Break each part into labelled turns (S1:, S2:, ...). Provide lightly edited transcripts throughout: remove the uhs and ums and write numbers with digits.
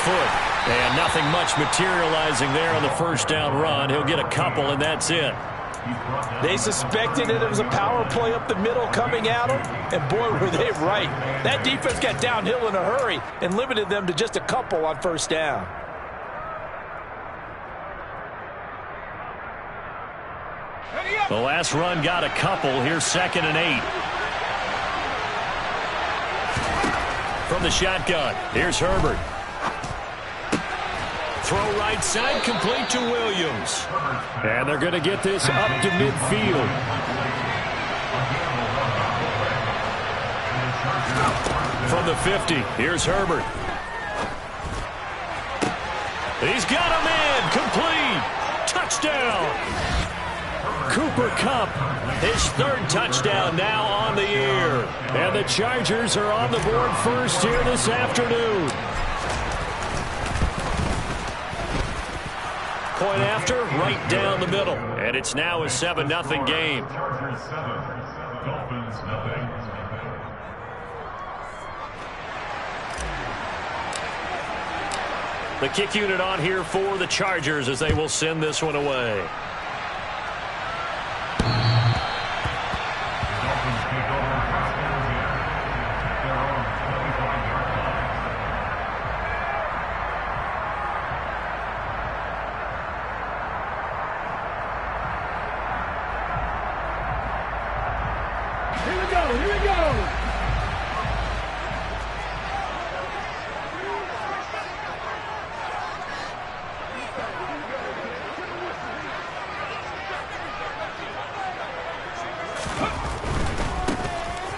S1: foot. And nothing much materializing there on the first down run. He'll get a couple, and that's it.
S2: They suspected it was a power play up the middle coming at them, and boy, were they right. That defense got downhill in a hurry and limited them to just a couple on first down.
S1: The last run got a couple. Here's 2nd and 8. From the shotgun, here's Herbert. Throw right side, complete to Williams. And they're going to get this up to midfield. From the 50, here's Herbert. He's got him in, complete. Touchdown. Cooper Kupp, his 3rd touchdown now on the year. And the Chargers are on the board first here this afternoon. Point after, right down the middle. And it's now a 7-0 game.
S3: Chargers 7, Dolphins nothing.
S1: The kick unit on here for the Chargers as they will send this one away.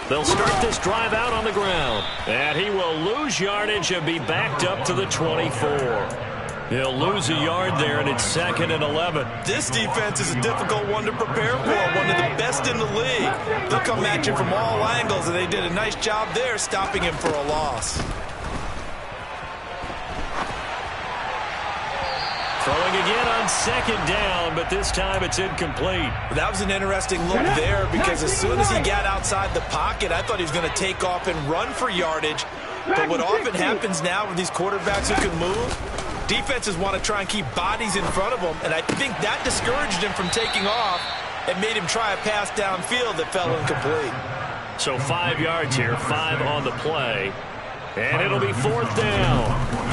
S1: They'll start this drive out on the ground. And he will lose yardage and be backed up to the 24. He'll lose a yard there, and it's 2nd and 11.
S2: This defense is a difficult one to prepare for, one of the best in the league. They'll come at you from all angles, and they did a nice job there stopping him for a loss.
S1: Throwing again on 2nd down, but this time it's incomplete.
S2: That was an interesting look there because as soon as he got outside the pocket, I thought he was going to take off and run for yardage. But what often happens now with these quarterbacks who can move, defenses want to try and keep bodies in front of them, and I think that discouraged him from taking off and made him try a pass downfield that fell incomplete.
S1: So 5 yards here, 5 on the play, and it'll be 4th down.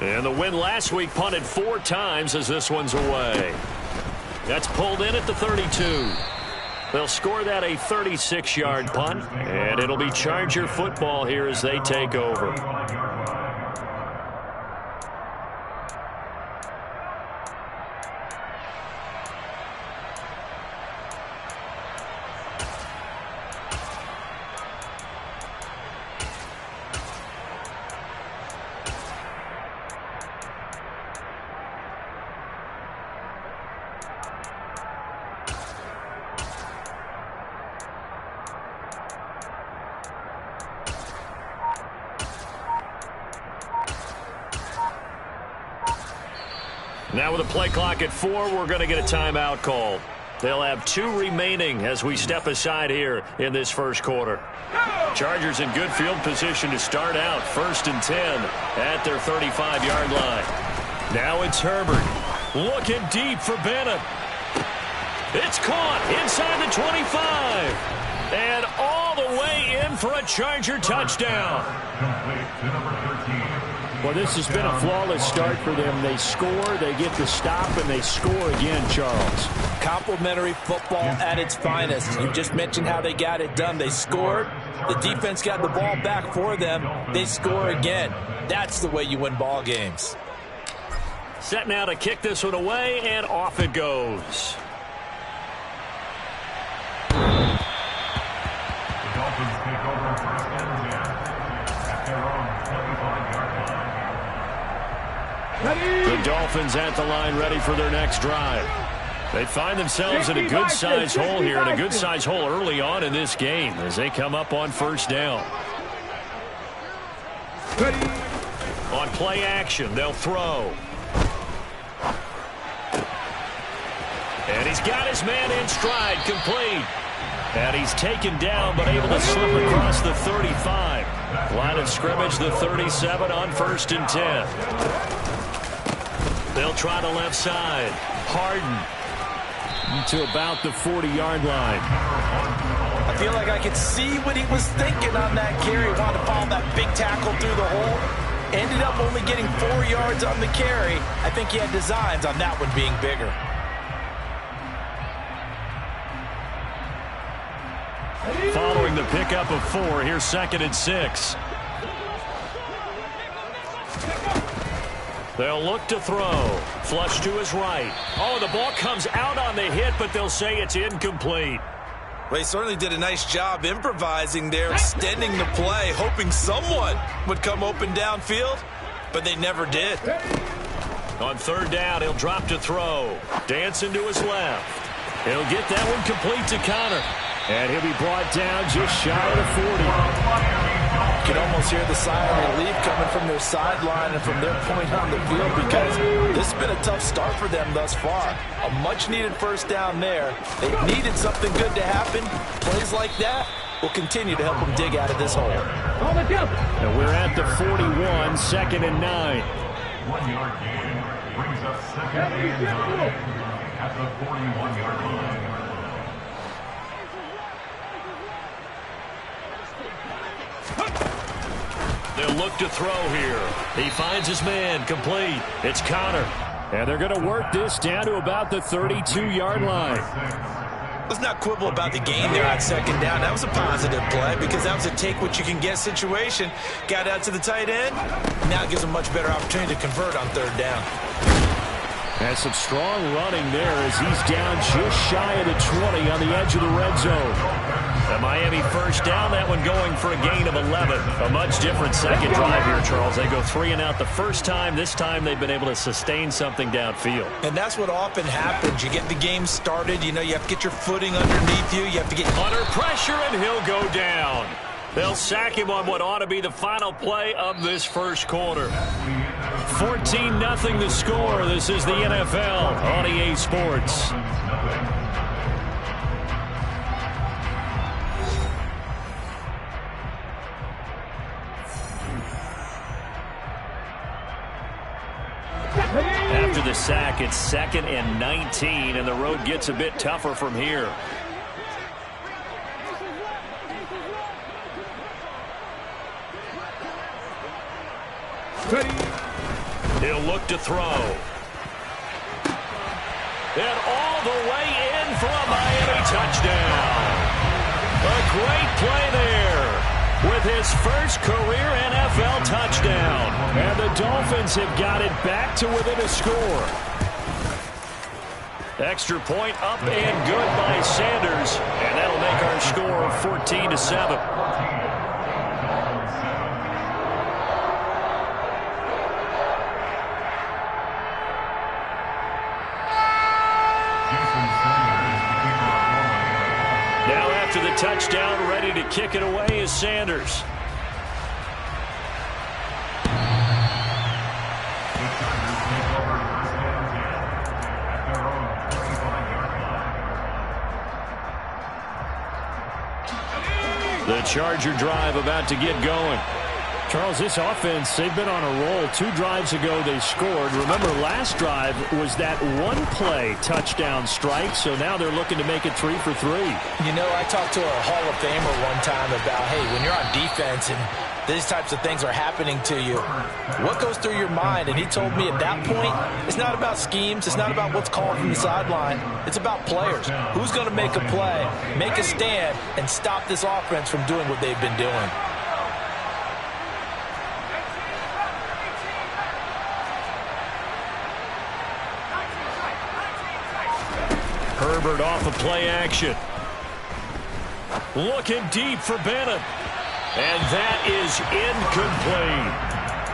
S1: And the win last week punted 4 times as this one's away. That's pulled in at the 32. They'll score that a 36-yard punt, and it'll be Charger football here as they take over. Now with a play clock at 4, we're going to get a timeout call. They'll have 2 remaining as we step aside here in this first quarter. Chargers in good field position to start out. 1st and 10 at their 35-yard line. Now it's Herbert. Looking deep for Bennett. It's caught inside the 25. And all the way in for a Charger touchdown.
S3: Complete to number 13.
S4: Well, this has been a flawless start for them. They score, they get the stop, and they score again, Charles.
S2: Complimentary football at its finest. You just mentioned how they got it done. They scored. The defense got the ball back for them. They score again. That's the way you win ball games.
S1: Set now to kick this one away, and off it goes.
S3: The Dolphins take over 1st and 10 at their own 25-yard line.
S1: The Dolphins at the line ready for their next drive. They find themselves in a good-sized hole here, and a good-sized hole early on in this game as they come up on 1st down. On play action, they'll throw. And he's got his man in stride, complete. And he's taken down, but able to slip across the 35. Line of scrimmage, the 37 on 1st and 10. They'll try the left side. Harden to about the 40-yard line.
S2: I feel like I could see what he was thinking on that carry. Wanted to follow that big tackle through the hole. Ended up only getting 4 yards on the carry. I think he had designs on that one being bigger.
S1: Following the pickup of 4, here's 2nd and 6. They'll look to throw. Flush to his right. Oh, the ball comes out on the hit, but they'll say it's incomplete.
S2: Well, he certainly did a nice job improvising there, extending the play, hoping someone would come open downfield, but they never did.
S1: On 3rd down, he'll drop to throw. Dancing to his left. He'll get that one complete to Connor. And he'll be brought down just shy of the 40.
S2: You can almost hear the sigh of relief coming from their sideline and from their point on the field, because this has been a tough start for them thus far. A much-needed 1st down there. They needed something good to happen. Plays like that will continue to help them dig out of this hole.
S4: And we're at the 41, 2nd and 9.
S3: 1 yard gain brings up 2nd and 9 at the 41-yard line.
S1: They'll look to throw here. He finds his man, complete. It's Connor.
S4: And they're going to work this down to about the 32-yard line.
S2: Let's not quibble about the gain there on 2nd down. That was a positive play because that was a take-what-you-can-get situation. Got out to the tight end. Now it gives them a much better opportunity to convert on 3rd down.
S4: And some strong running there as he's down just shy of the 20 on the edge of the red zone.
S1: The Miami 1st down, that one going for a gain of 11. A much different second drive here, Charles. They go 3 and out the first time. This time they've been able to sustain something downfield.
S2: And that's what often happens. You get the game started. You know, you have to get your footing underneath you. You have to get
S1: under pressure, and he'll go down. They'll sack him on what ought to be the final play of this 1st quarter. 14-0 the score. This is the NFL on EA Sports. After the sack, it's 2nd and 19, and the road gets a bit tougher from here. He'll look to throw. And all the way in for a Miami touchdown. A great play there with his first career NFL touchdown. And the Dolphins have got it back to within a score. Extra point up and good by Sanders. And that'll make our score 14-7. Now after the touchdown, ready to kick it away is Sanders. The Charger drive about to get going.
S4: Charles, this offense, they've been on a roll. 2 drives ago, they scored. Remember, last drive was that one-play touchdown strike, so now they're looking to make it 3 for 3.
S2: You know, I talked to a Hall of Famer one time about, hey, when you're on defense and these types of things are happening to you, what goes through your mind? And he told me at that point, it's not about schemes. It's not about what's called from the sideline. It's about players. Who's going to make a play, make a stand, and stop this offense from doing what they've been doing?
S1: Herbert off of play action. Looking deep for Bennett. And that is incomplete.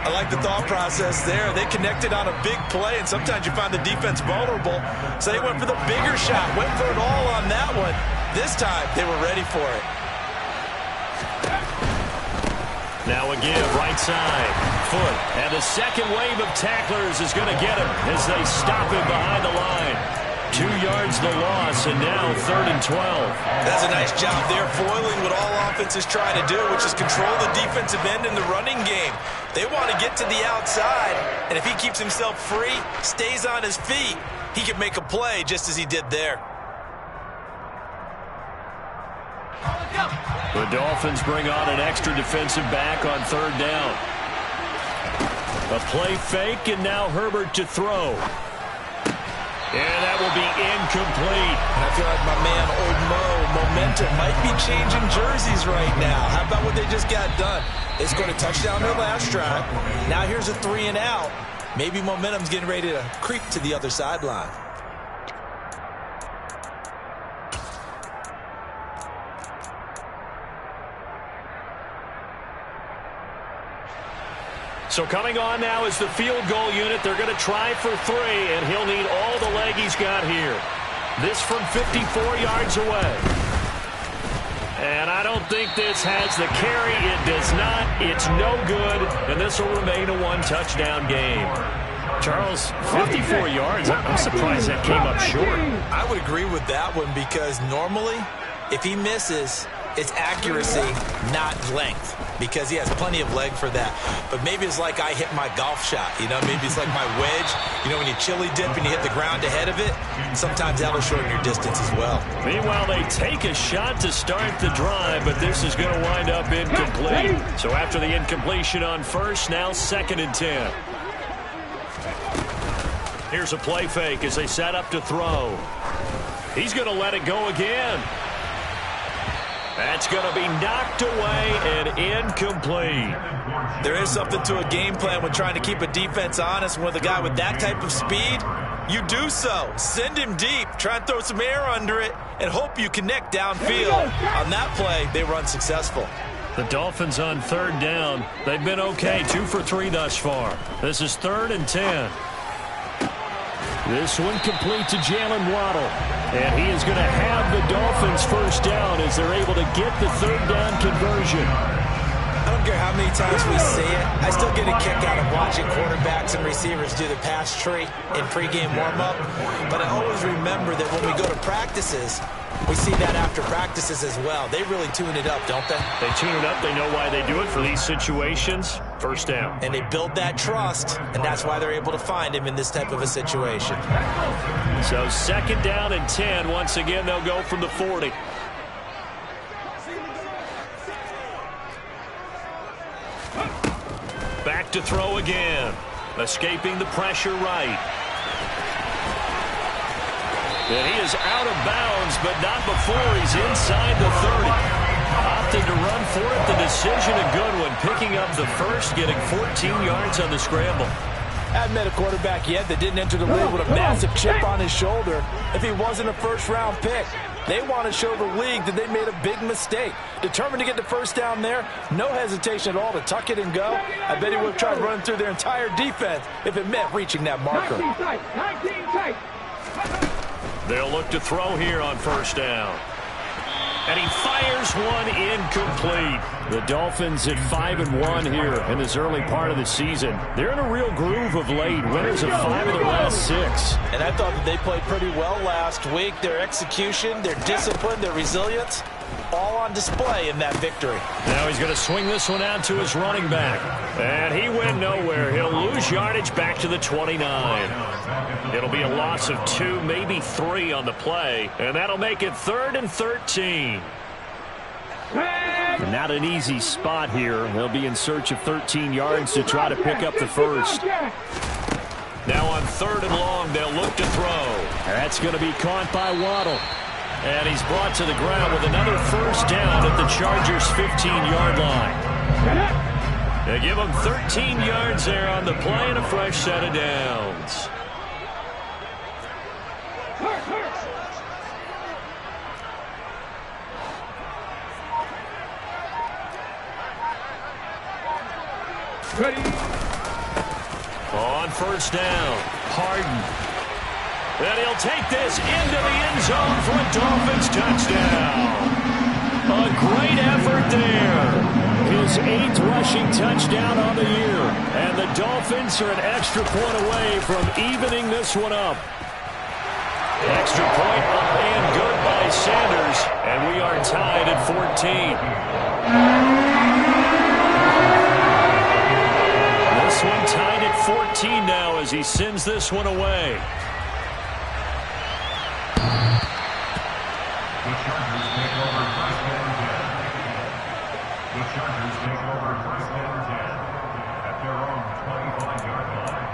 S2: I like the thought process there. They connected on a big play, and sometimes you find the defense vulnerable. So they went for the bigger shot, went for it all on that one. This time, they were ready for it.
S1: Now a give, right side, foot. And the second wave of tacklers is going to get him as they stop him behind the line. 2 yards the loss, and now 3rd and 12.
S2: That's a nice job there, foiling what all offenses try to do, which is control the defensive end in the running game. They want to get to the outside, and if he keeps himself free, stays on his feet, he can make a play just as he did there.
S1: The Dolphins bring on an extra defensive back on 3rd down. A play fake, and now Herbert to throw. And that will be incomplete.
S2: And I feel like my man, Old Mo, momentum might be changing jerseys right now. How about what they just got done? They scored a touchdown their last drive. Now here's a 3 and out. Maybe momentum's getting ready to creep to the other sideline.
S1: So coming on now is the field goal unit. They're going to try for 3, and he'll need all the leg he's got here. This from 54 yards away. And I don't think this has the carry. It does not. It's no good, and this will remain a 1-touchdown game. Charles, 54 yards. I'm surprised that came up short.
S2: I would agree with that one because normally, if he misses, it's accuracy, not length, because he has plenty of leg for that. But maybe it's like I hit my golf shot, you know, maybe it's like my wedge. You know, when you chili dip and you hit the ground ahead of it, sometimes that'll shorten your distance as well.
S1: Meanwhile, they take a shot to start the drive, but this is going to wind up incomplete. So after the incompletion on 1st, now 2nd and 10. Here's a play fake as they set up to throw. He's going to let it go again. That's going to be knocked away and incomplete.
S2: There is something to a game plan when trying to keep a defense honest. With a guy with that type of speed, you do so. Send him deep, try and throw some air under it, and hope you connect downfield. On that play, they were unsuccessful.
S1: The Dolphins on 3rd down. They've been okay, 2 for 3 thus far. This is 3rd and 10. This one complete to Jalen Waddle. And he is going to have the Dolphins 1st down as they're able to get the 3rd down conversion.
S2: I don't care how many times we see it. I still get a kick out of watching quarterbacks and receivers do the pass tree in pregame warm-up. But I always remember that when we go to practices, we see that after practices as well. They really tune it up, don't they?
S1: They tune it up. They know why they do it for these situations. 1st down.
S2: And they build that trust, and that's why they're able to find him in this type of a situation.
S1: So 2nd down and 10. Once again, they'll go from the 40. Back to throw again. Escaping the pressure right. And he is out of bounds, but not before he's inside the 30. Opting to run for it. The decision a good one. Picking up the 1st, getting 14 yards on the scramble.
S2: I haven't met a quarterback yet that didn't enter the league with a massive chip on his shoulder if he wasn't a 1st-round pick. They want to show the league that they made a big mistake. Determined to get the 1st down there, no hesitation at all to tuck it and go. I bet he would have tried running through their entire defense if it meant reaching that marker.
S1: They'll look to throw here on 1st down. And he fires one incomplete. The Dolphins at 5-1 here in this early part of the season. They're in a real groove of late. Winners of 5 of their last 6.
S2: And I thought that they played pretty well last week. Their execution, their discipline, their resilience, all on display in that victory.
S1: Now he's going to swing this one out to his running back. And he went nowhere. He'll lose yardage back to the 29. It'll be a loss of 2, maybe 3 on the play. And that'll make it 3rd and 13.
S4: Not an easy spot here. They'll be in search of 13 yards to try to pick up the 1st.
S1: Now on 3rd and long, they'll look to throw.
S4: That's going to be caught by Waddle.
S1: And he's brought to the ground with another 1st down at the Chargers' 15-yard line. They give him 13 yards there on the play and a fresh set of downs.
S3: Ready.
S1: On 1st down, Harden. And he'll take this into the end zone for a Dolphins touchdown. A great effort there.
S4: His 8th rushing touchdown on the year. And the Dolphins are an extra point away from evening this one up.
S1: Extra point up and good by Sanders, and we are tied at 14. This one tied at 14 now as he sends this one away.
S3: The Chargers take over first and 10. The Chargers take over first and 10 at their own 25-yard line.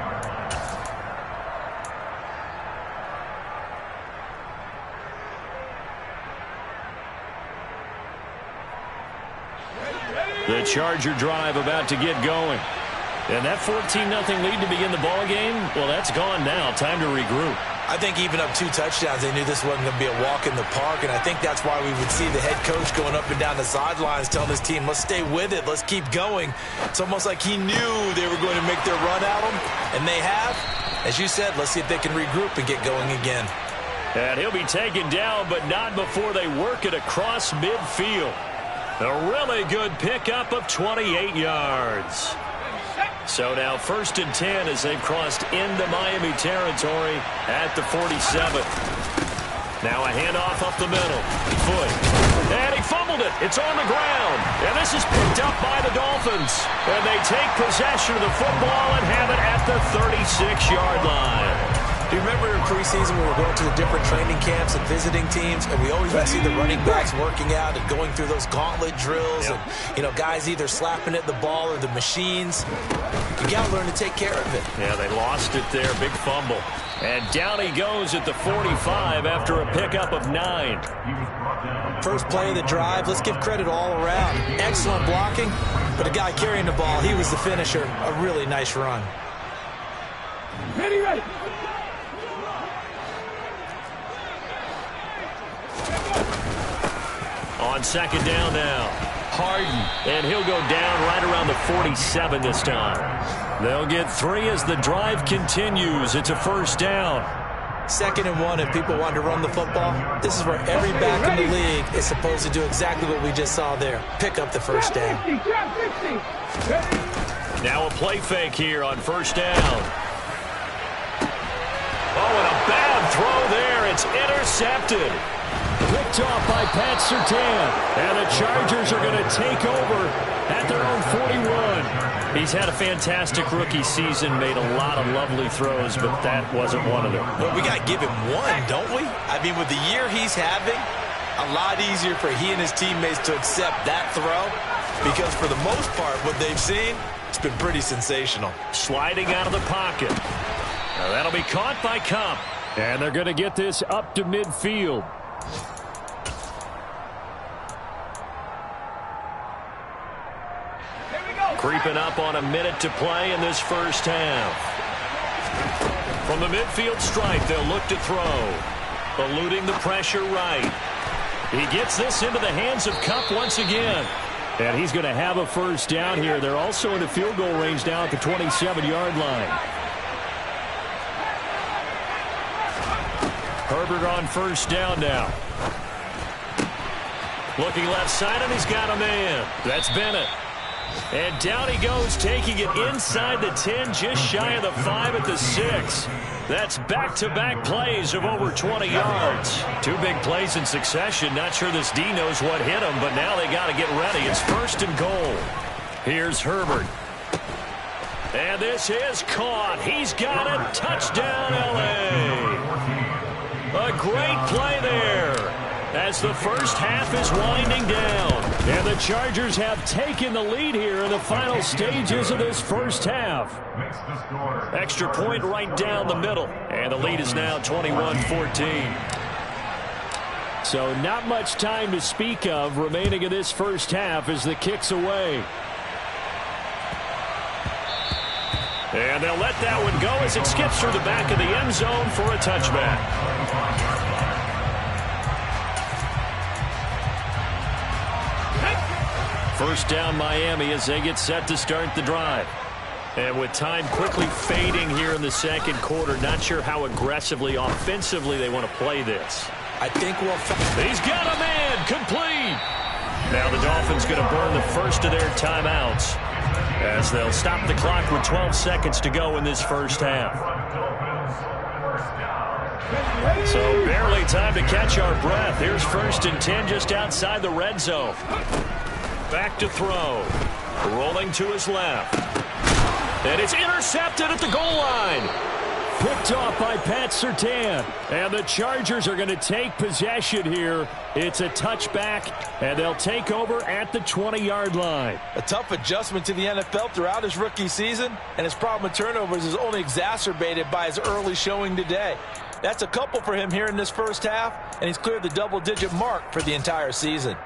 S1: The Charger drive about to get going. And that 14-0 lead to begin the ball game, well, that's gone now. Time to regroup.
S2: I think even up 2 touchdowns, they knew this wasn't going to be a walk in the park, and I think that's why we would see the head coach going up and down the sidelines telling his team, let's stay with it, let's keep going. It's almost like he knew they were going to make their run at him, and they have. As you said, let's see if they can regroup and get going again.
S1: And he'll be taken down, but not before they work it across midfield. A really good pickup of 28 yards. So now 1st and 10 as they've crossed into Miami territory at the 47. Now a handoff up the middle. Foot. And he fumbled it. It's on the ground. And this is picked up by the Dolphins. And they take possession of the football and have it at the 36-yard line.
S2: Do you remember in preseason we were going to the different training camps and visiting teams, and we always would see the running backs working out and going through those gauntlet drills, and, you know, guys either slapping at the ball or the machines. You got to learn to take care of it.
S1: Yeah, they lost it there. Big fumble. And down he goes at the 45 after a pickup of 9.
S2: First play of the drive, let's give credit all around. Excellent blocking, but the guy carrying the ball, he was the finisher. A really nice run.
S5: Ready.
S1: On 2nd down now. Harden. And he'll go down right around the 47 this time. They'll get 3 as the drive continues. It's a 1st down.
S2: 2nd and 1, if people want to run the football, this is where every back in the league is supposed to do exactly what we just saw there. Pick up the 1st down.
S1: Now a play fake here on 1st down. Oh, and a bad throw there. It's intercepted.
S4: Picked off by Pat Surtain. And the Chargers are going to take over at their own 41.
S1: He's had a fantastic rookie season, made a lot of lovely throws, but that wasn't one of them.
S2: But we got to give him one, don't we? I mean, with the year he's having, a lot easier for he and his teammates to accept that throw, because for the most part, what they've seen, it's been pretty sensational.
S1: Sliding out of the pocket. Now that'll be caught by Cup.
S4: And they're going to get this up to midfield.
S1: Creeping up on a minute to play in this 1st half. From the midfield stripe, they'll look to throw. Eluding the pressure right. He gets this into the hands of Cup once again.
S4: And he's going to have a 1st down here. They're also into field goal range now at the 27-yard line.
S1: Herbert on 1st down now. Looking left side, and he's got a man. That's Bennett. And down he goes, taking it inside the 10, just shy of the 5 at the 6. That's back-to-back plays of over 20 yards. 2 big plays in succession. Not sure this D knows what hit him, but now they got to get ready. It's 1st and goal. Here's Herbert. And this is caught. He's got it. Touchdown, L.A. A great play there as the 1st half is winding down.
S4: And the Chargers have taken the lead here in the final stages of this 1st half.
S1: Extra point right down the middle. And the lead is now 21-14.
S4: So not much time to speak of remaining in this 1st half as the kick's away.
S1: And they'll let that one go as it skips through the back of the end zone for a touchback. First down Miami as they get set to start the drive. And with time quickly fading here in the 2nd quarter, not sure how aggressively, offensively they want to play this.
S2: I think we'll...
S1: He's got a man, complete. Now the Dolphins going to burn the first of their timeouts as they'll stop the clock with 12 seconds to go in this 1st half. So barely time to catch our breath. Here's 1st and 10 just outside the red zone. Back to throw. Rolling to his left. And it's intercepted at the goal line.
S4: Picked off by Pat Surtain. And the Chargers are going to take possession here. It's a touchback, and they'll take over at the 20-yard line.
S2: A tough adjustment to the NFL throughout his rookie season, and his problem with turnovers is only exacerbated by his early showing today. That's a couple for him here in this first half, and he's cleared the double-digit mark for the entire season.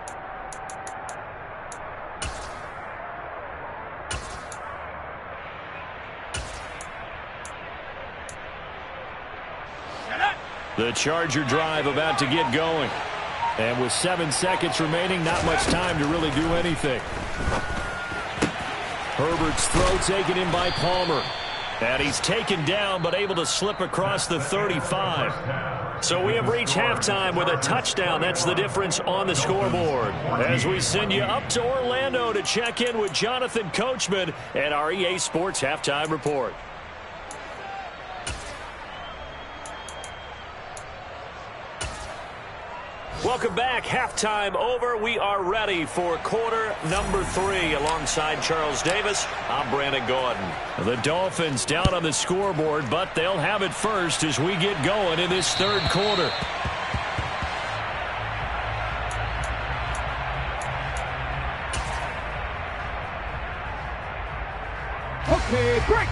S4: The Charger drive about to get going. And with 7 seconds remaining, not much time to really do anything. Herbert's throw taken in by Palmer.
S1: And he's taken down but able to slip across the 35. So we have reached halftime with a touchdown. That's the difference on the scoreboard. As we send you up to Orlando to check in with Jonathan Coachman at our EA Sports Halftime Report. Welcome back. Halftime over. We are ready for quarter number 3. Alongside Charles Davis, I'm Brandon Gordon. The Dolphins down on the scoreboard, but they'll have it first as we get going in this third quarter.
S5: Okay, break.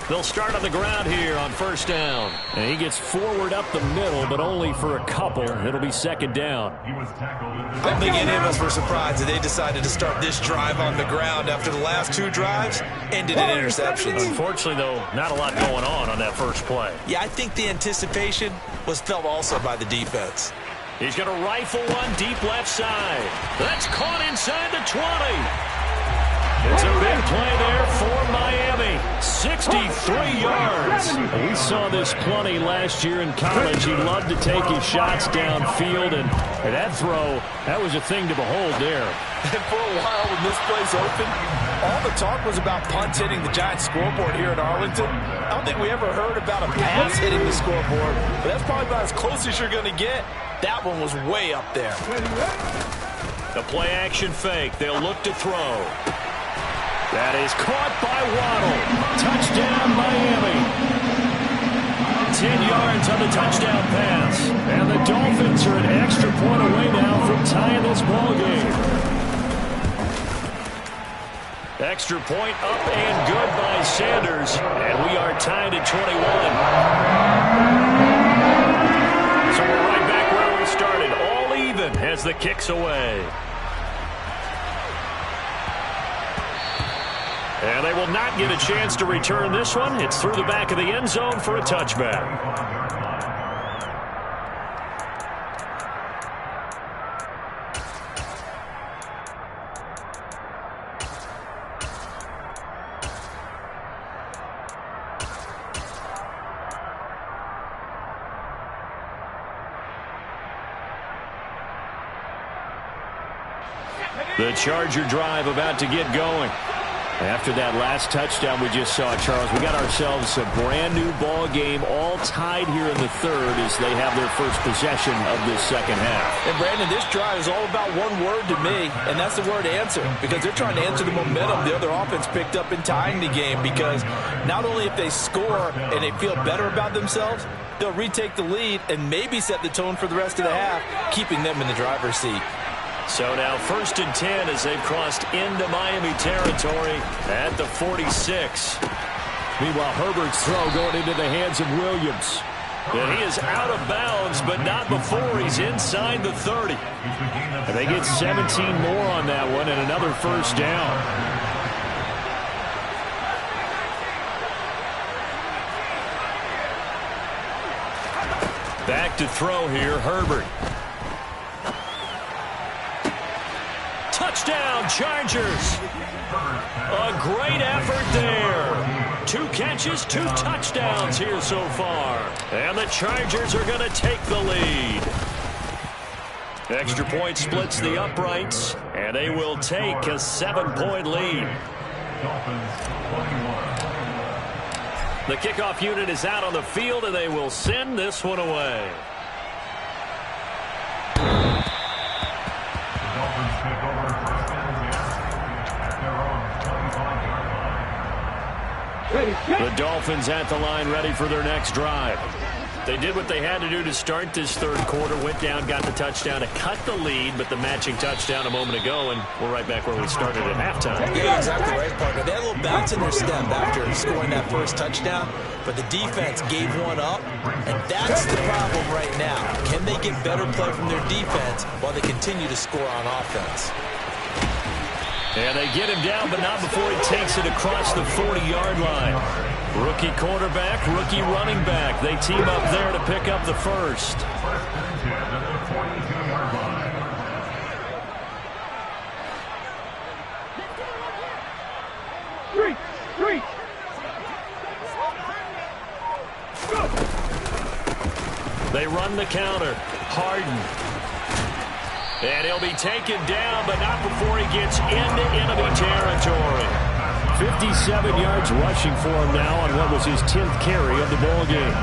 S1: They'll start on the ground here on 1st down.
S4: And he gets forward up the middle, but only for a couple. It'll be 2nd down.
S2: I don't think any of us were surprised that they decided to start this drive on the ground after the last 2 drives ended in interceptions.
S1: Unfortunately, though, not a lot going on that first play.
S2: Yeah, I think the anticipation was felt also by the defense.
S1: He's going to rifle one deep left side. That's caught inside the 20. It's a big play there for Miami. 63 yards.
S4: We saw this plenty last year in college. He loved to take his shots downfield, and that throw, that was a thing to behold there.
S2: And for a while when this place opened, all the talk was about punts hitting the Giants scoreboard here in Arlington. I don't think we ever heard about a pass hitting the scoreboard, but that's probably about as close as you're going to get. That one was way up there.
S1: The play action fake. They'll look to throw. That is caught by Waddle. Touchdown, Miami. 10 yards on the touchdown pass.
S4: And the Dolphins are an extra point away now from tying this ball game.
S1: Extra point up and good by Sanders. And we are tied at 21. So we're right back where we started. All even as the kick's away. And they will not get a chance to return this one. It's through the back of the end zone for a touchback. The Charger drive about to get going. After that last touchdown we just saw, Charles, we got ourselves a brand-new ball game, all tied here in the third as they have their first possession of this second half.
S2: And, Brandon, this drive is all about one word to me, and that's the word answer, because they're trying to answer the momentum the other offense picked up in tying the game, because not only if they score and they feel better about themselves, they'll retake the lead and maybe set the tone for the rest of the half, keeping them in the driver's seat.
S1: So now 1st and 10 as they've crossed into Miami territory at the 46.
S4: Meanwhile, Herbert's throw going into the hands of Williams.
S1: And he is out of bounds, but not before he's inside the 30.
S4: And they get 17 more on that one and another first down.
S1: Back to throw here, Herbert. Touchdown, Chargers. A great effort there. 2 catches, 2 touchdowns here so far. And the Chargers are going to take the lead. Extra point splits the uprights, and they will take a 7-point lead.
S3: Dolphins 21.
S1: The kickoff unit is out on the field, and they will send this one away.
S3: The Dolphins take over first and 10 at their own 25-yard line.
S1: The Dolphins at the line, ready for their next drive. They did what they had to do to start this third quarter, went down, got the touchdown to cut the lead, but the matching touchdown a moment ago, and we're right back where we started at halftime.
S2: Yeah, exactly right, partner. They had a little bounce in their step after scoring that first touchdown, but the defense gave one up, and that's the problem right now. Can they get better play from their defense while they continue to score on offense?
S1: And they get him down, but not before he takes it across the 40-yard line. Rookie quarterback, rookie running back. They team up there to pick up the first.
S3: First and 10 at the 42-yard line.
S5: Three. Go.
S1: They run the counter. Harden. And he'll be taken down, but not before he gets into enemy territory.
S4: 57 yards rushing for him now on what was his 10th carry of the ball game.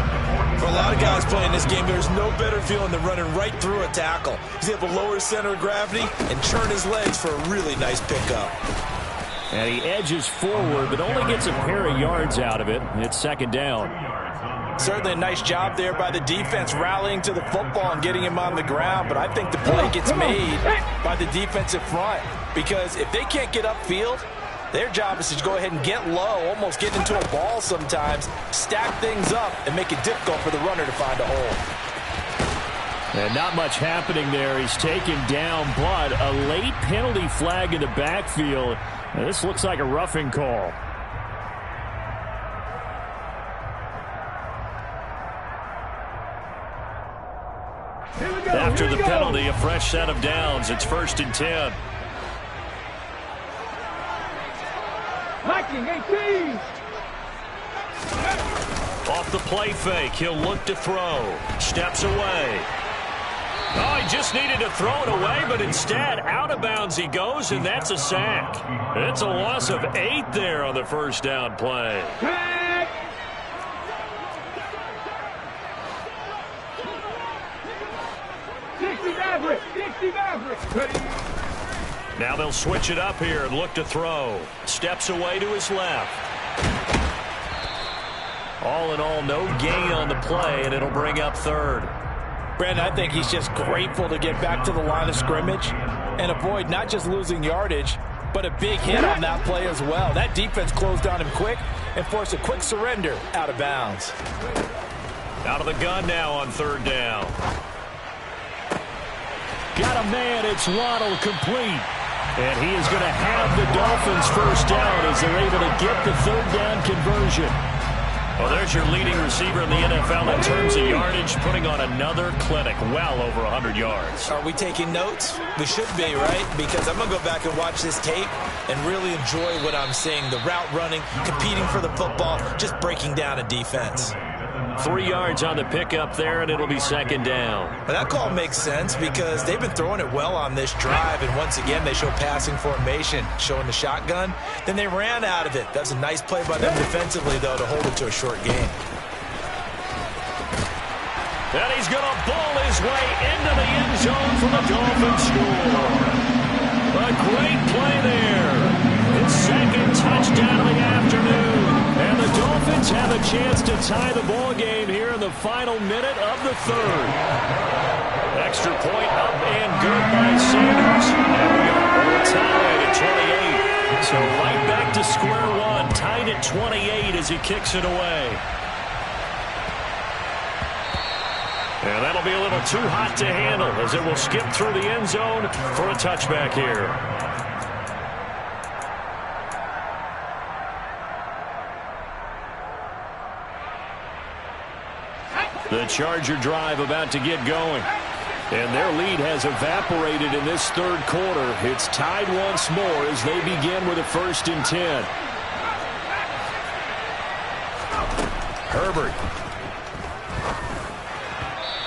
S2: For a lot of guys playing this game, there's no better feeling than running right through a tackle. He's able to lower his center of gravity and turn his legs for a really nice pickup.
S4: And he edges forward, but only gets a pair of yards out of it. It's second down.
S2: Certainly a nice job there by the defense rallying to the football and getting him on the ground, but I think the play gets made by the defensive front, because if they can't get upfield, their job is to go ahead and get low, almost get into a ball sometimes, stack things up, and make it difficult for the runner to find a hole.
S4: And not much happening there. He's taken down, but a late penalty flag in the backfield. Now, this looks like a roughing call.
S1: After the penalty, a fresh set of downs. It's first and 10.
S5: Liking 18.
S1: Off the play fake, he'll look to throw. Steps away. Oh, he just needed to throw it away, but instead, out of bounds he goes, and that's a sack. It's a loss of 8 there on the first down play.
S5: Tag. Dixie Maverick.
S1: Now they'll switch it up here and look to throw. Steps away to his left. All in all, no gain on the play, and it'll bring up third.
S2: Brandon, I think he's just grateful to get back to the line of scrimmage and avoid not just losing yardage, but a big hit on that play as well. That defense closed on him quick and forced a quick surrender out of bounds.
S1: Out of the gun now on third down.
S4: Got a man, it's Waddle, complete. And he is going to have the Dolphins first down as they're able to get the third down conversion.
S1: Well, there's your leading receiver in the NFL in terms of yardage, putting on another clinic, well over 100 yards.
S2: Are we taking notes? We should be, right? Because I'm going to go back and watch this tape and really enjoy what I'm seeing. The route running, competing for the football, just breaking down a defense.
S1: 3 yards on the pickup there, and it'll be second down.
S2: But that call makes sense because they've been throwing it well on this drive, and once again, they show passing formation, showing the shotgun. Then they ran out of it. That's a nice play by them defensively, though, to hold it to a short game.
S1: And he's going to ball his way into the end zone for the Dolphins score. A great play there. His second touchdown of the afternoon. And the Dolphins have a chance to tie the ball game here in the final minute of the third. Extra point up and good by Sanders. And we are all tied at 28. So right back to square one, tied at 28 as he kicks it away. And that'll be a little too hot to handle as it will skip through the end zone for a touchback here. The Charger drive about to get going. And their lead has evaporated in this third quarter. It's tied once more as they begin with a first and 10. Herbert.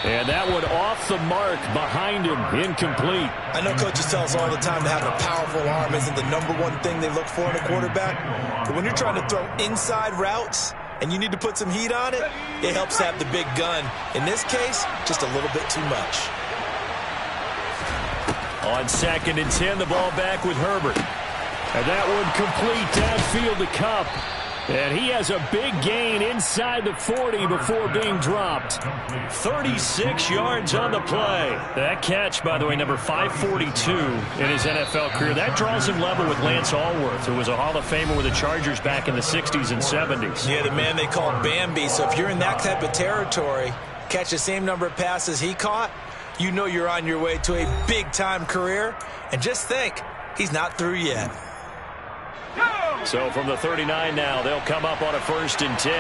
S1: And that one off the mark behind him, incomplete.
S2: I know coaches tell us all the time that having a powerful arm isn't the #1 thing they look for in a quarterback. But when you're trying to throw inside routes, and you need to put some heat on it, it helps have the big gun. In this case, just a little bit too much.
S1: On 2nd and 10, the ball back with Herbert.
S4: And that one complete downfield to Kupp. And he has a big gain inside the 40 before being dropped.
S1: 36 yards on the play. That catch, by the way, number 542 in his NFL career. That draws him level with Lance Allworth, who was a Hall of Famer with the Chargers back in the 60s and 70s.
S2: Yeah, the man they called Bambi. So if you're in that type of territory, catch the same number of passes he caught, you know you're on your way to a big-time career. And just think, he's not through yet.
S1: So from the 39 now, they'll come up on a 1st and 10.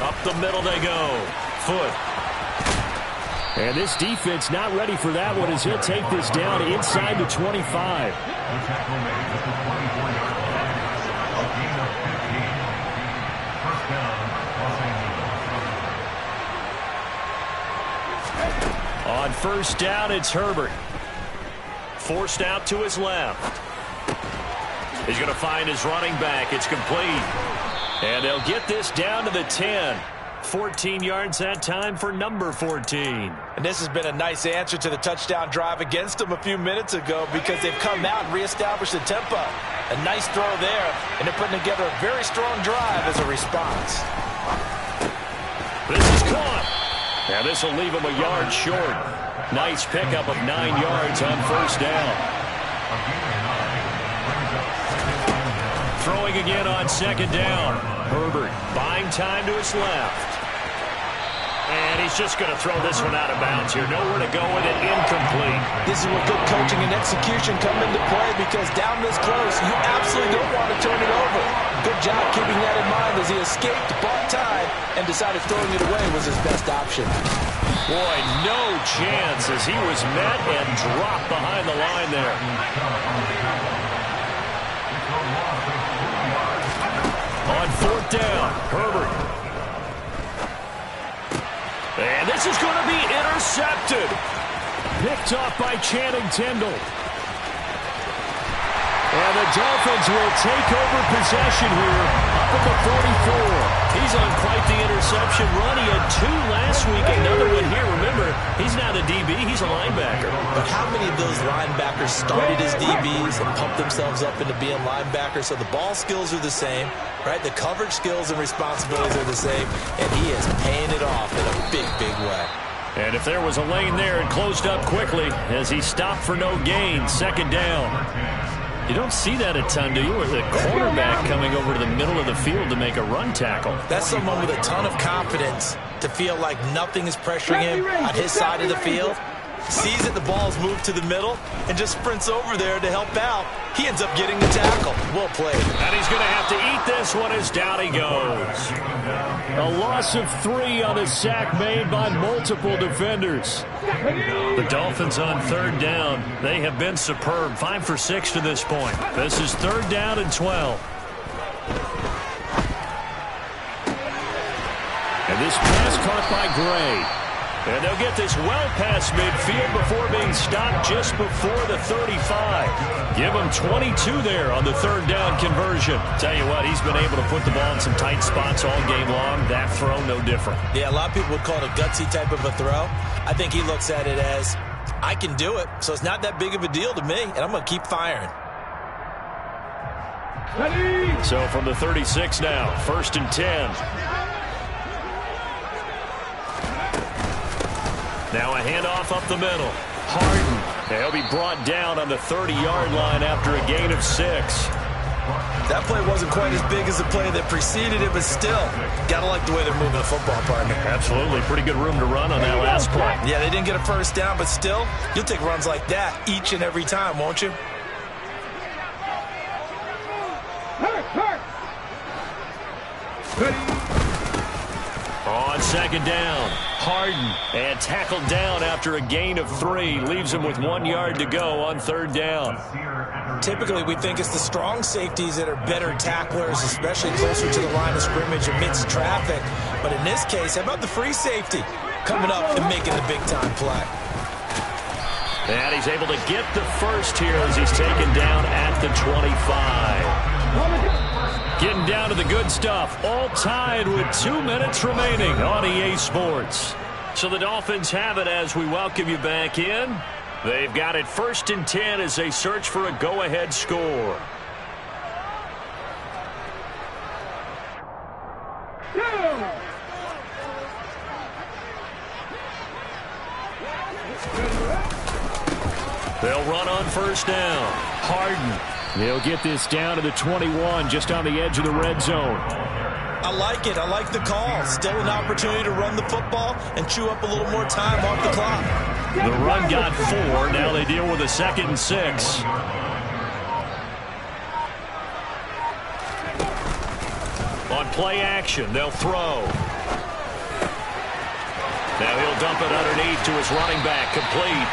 S1: Up the middle they go. Foot.
S4: And this defense not ready for that one as he'll take this down inside the 25.
S3: The tackle made at the 24-yard line. A gain of 15. First down, Los Angeles.
S1: On 1st down, it's Herbert. Forced out to his left. He's going to find his running back. It's complete. And they'll get this down to the 10. 14 yards that time for number 14.
S2: And this has been a nice answer to the touchdown drive against them a few minutes ago because they've come out and reestablished the tempo. A nice throw there, and they're putting together a very strong drive as a response.
S1: This is caught. Now this will leave him a yard short. Nice pickup of 9 yards on 1st down. Throwing again on 2nd down. Herbert buying time to his left. And he's just going to throw this one out of bounds here. Nowhere to go with it. Incomplete.
S2: This is where good coaching and execution come into play because down this close, you absolutely don't want to turn it over. Good job keeping that in mind as he escaped, bought time, and decided throwing it away was his best option.
S1: Boy, no chance as he was met and dropped behind the line there. On 4th down, Herbert. And this is going to be intercepted.
S4: Picked off by Channing Tindall. And the Dolphins will take over possession here up at the 44.
S1: He's on quite the interception run. He had 2 last week, another one here. Remember, he's not a DB, he's a linebacker.
S2: But how many of those linebackers started as DBs and pumped themselves up into being linebackers? So the ball skills are the same, right? The coverage skills and responsibilities are the same, and he is paying it off in a big, big way.
S1: And if there was a lane there, it closed up quickly as he stopped for no gain. 2nd down. You don't see that a ton, do you? With a quarterback coming over to the middle of the field to make a run tackle.
S2: That's someone with a ton of confidence to feel like nothing is pressuring him on his side of the field. Sees that the ball's moved to the middle and just sprints over there to help out. He ends up getting the tackle. Well played.
S1: And he's going to have to eat this one as down he goes.
S4: A loss of 3 on the sack made by multiple defenders.
S1: The Dolphins on 3rd down. They have been superb. 5 for 6 to this point. This is 3rd down and 12.
S4: And this pass caught by Gray.
S1: And they'll get this well past midfield before being stopped just before the 35. Give him 22 there on the 3rd down conversion. Tell you what, he's been able to put the ball in some tight spots all game long. That throw, no different.
S2: Yeah, a lot of people would call it a gutsy type of a throw. I think he looks at it as, I can do it, so it's not that big of a deal to me, and I'm going to keep firing.
S1: So from the 36 now, 1st and 10. Now a handoff up the middle. Harden. They'll be brought down on the 30-yard line after a gain of 6.
S2: That play wasn't quite as big as the play that preceded it, but still, gotta like the way they're moving the football, partner.
S1: Absolutely. Pretty good room to run on that last play.
S2: Yeah, they didn't get a 1st down, but still, you'll take runs like that each and every time, won't you?
S1: On 2nd down, Harden, and tackled down after a gain of 3. Leaves him with 1 yard to go on 3rd down.
S2: Typically, we think it's the strong safeties that are better tacklers, especially closer to the line of scrimmage amidst traffic. But in this case, how about the free safety coming up and making the big-time play?
S1: And he's able to get the first here as he's taken down at the 25. Getting down to the good stuff. All tied with 2 minutes remaining on EA Sports. So the Dolphins have it as we welcome you back in. They've got it 1st and 10 as they search for a go-ahead score. They'll run on 1st down. Harden.
S4: They'll get this down to the 21, just on the edge of the red zone.
S2: I like it. I like the call. Still an opportunity to run the football and chew up a little more time off the clock.
S1: The run got 4. Now they deal with a 2nd and 6. On play action, they'll throw. Now he'll dump it underneath to his running back, complete.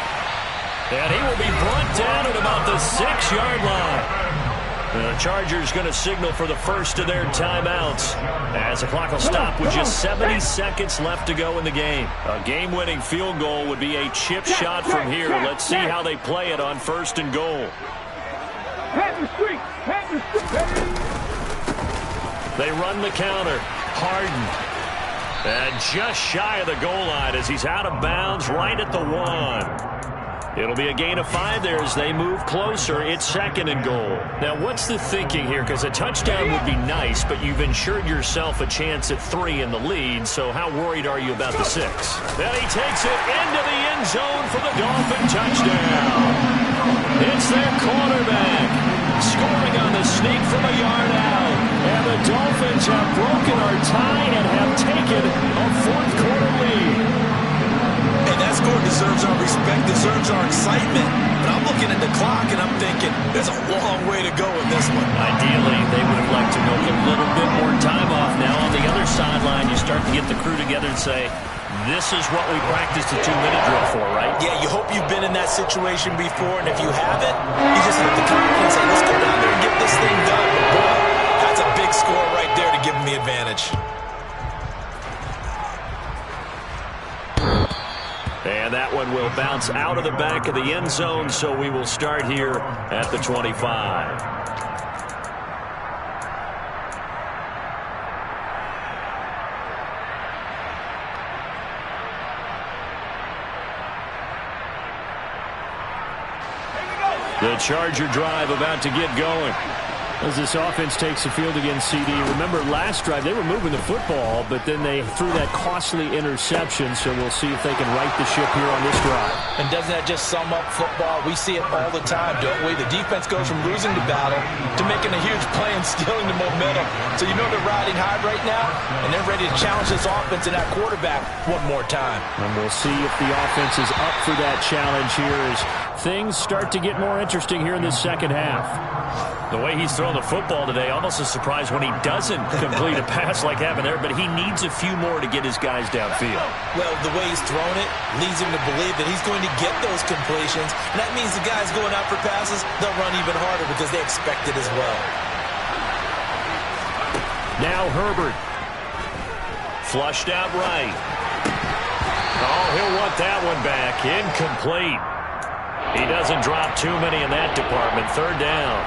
S1: And he will be brought down at about the 6-yard line. The Chargers going to signal for the first of their timeouts as the clock will stop with just 70 seconds left to go in the game. A game-winning field goal would be a chip shot from here. Let's see how they play it on 1st and goal. They run the counter. Harden. And just shy of the goal line as he's out of bounds right at the 1. It'll be a gain of 5 there as they move closer. It's 2nd and goal. Now, what's the thinking here? Because a touchdown would be nice, but you've ensured yourself a chance at 3 in the lead, so how worried are you about the 6? Then he takes it into the end zone for the Dolphin touchdown. It's their quarterback scoring on the sneak from a yard out. And the Dolphins have broken our tie and have taken a 4th-quarter lead.
S2: And that score deserves our respect, deserves our excitement. But I'm looking at the clock and I'm thinking, there's a long way to go in this one.
S1: Ideally, they would have liked to milk a little bit more time off. Now on the other sideline, you start to get the crew together and say, this is what we practiced the 2-minute drill for, right?
S2: Yeah, you hope you've been in that situation before, and if you haven't, you just have the confidence and say, let's go down there and get this thing done. But boy, that's a big score right there to give them the advantage.
S1: And that one will bounce out of the back of the end zone, so we will start here at the 25. The Charger drive about to get going.
S4: As this offense takes the field against CD, remember last drive they were moving the football, but then they threw that costly interception, so we'll see if they can right the ship here on this drive.
S2: And doesn't that just sum up football? We see it all the time, don't we? The defense goes from losing the battle to making a huge play and stealing the momentum. So you know they're riding high right now, and they're ready to challenge this offense and that quarterback one more time.
S4: And we'll see if the offense is up for that challenge here as things start to get more interesting here in this second half.
S1: The way he's thrown the football today, almost a surprise when he doesn't complete a pass like happened there, but he needs a few more to get his guys downfield.
S2: Well, the way he's thrown it leads him to believe that he's going to get those completions, and that means the guys going out for passes, they'll run even harder because they expect it as well.
S1: Now Herbert. Flushed out right. Oh, he'll want that one back. Incomplete. He doesn't drop too many in that department. 3rd down.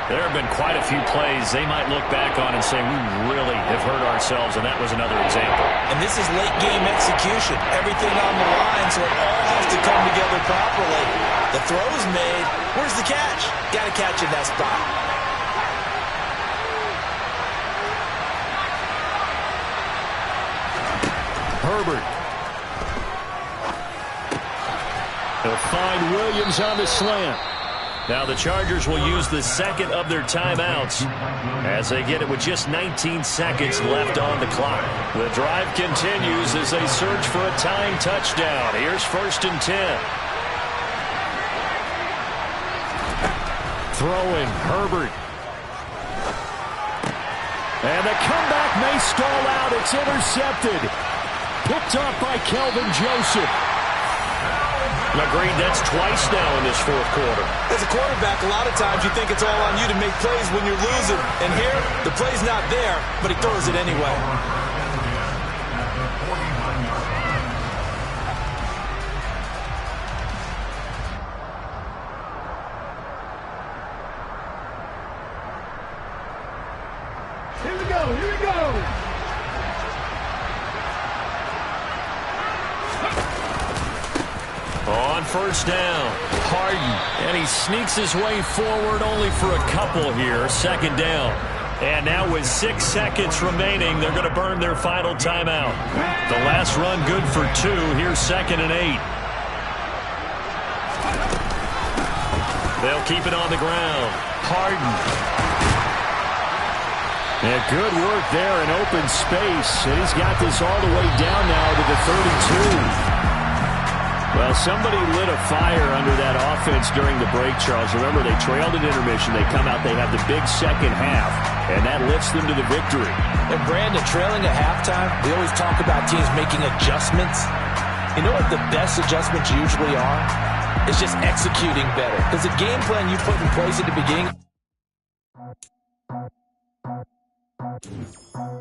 S1: There have been quite a few plays they might look back on and say, we really have hurt ourselves, and that was another example.
S2: And this is late game execution. Everything on the line, so it all has to come together properly. The throw's made. Where's the catch? Got to catch in that spot.
S1: Herbert. They'll find Williams on the slant. Now the Chargers will use the 2nd of their timeouts as they get it with just 19 seconds left on the clock. The drive continues as they search for a tying touchdown. Here's 1st and 10. Throwing Herbert. And the comeback may stall out. It's intercepted. Picked up by Kelvin Joseph. Agreed, that's twice now in this 4th quarter.
S2: As a quarterback, a lot of times you think it's all on you to make plays when you're losing. And here, the play's not there, but he throws it anyway.
S5: Here we go.
S1: On first down, Harden. And he sneaks his way forward only for a couple here. Second down. And now with 6 seconds remaining, they're going to burn their final timeout. The last run good for 2. Here's 2nd and 8. They'll keep it on the ground. Harden.
S4: And good work there in open space. And he's got this all the way down now to the 32. Well, somebody lit a fire under that offense during the break, Charles. Remember, they trailed at intermission. They come out, they have the big second half, and that lifts them to the victory.
S2: And Brandon, trailing at halftime, we always talk about teams making adjustments. You know what the best adjustments usually are? It's just executing better. Because the game plan you put in place at the beginning.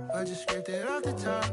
S2: I just scraped it off the top.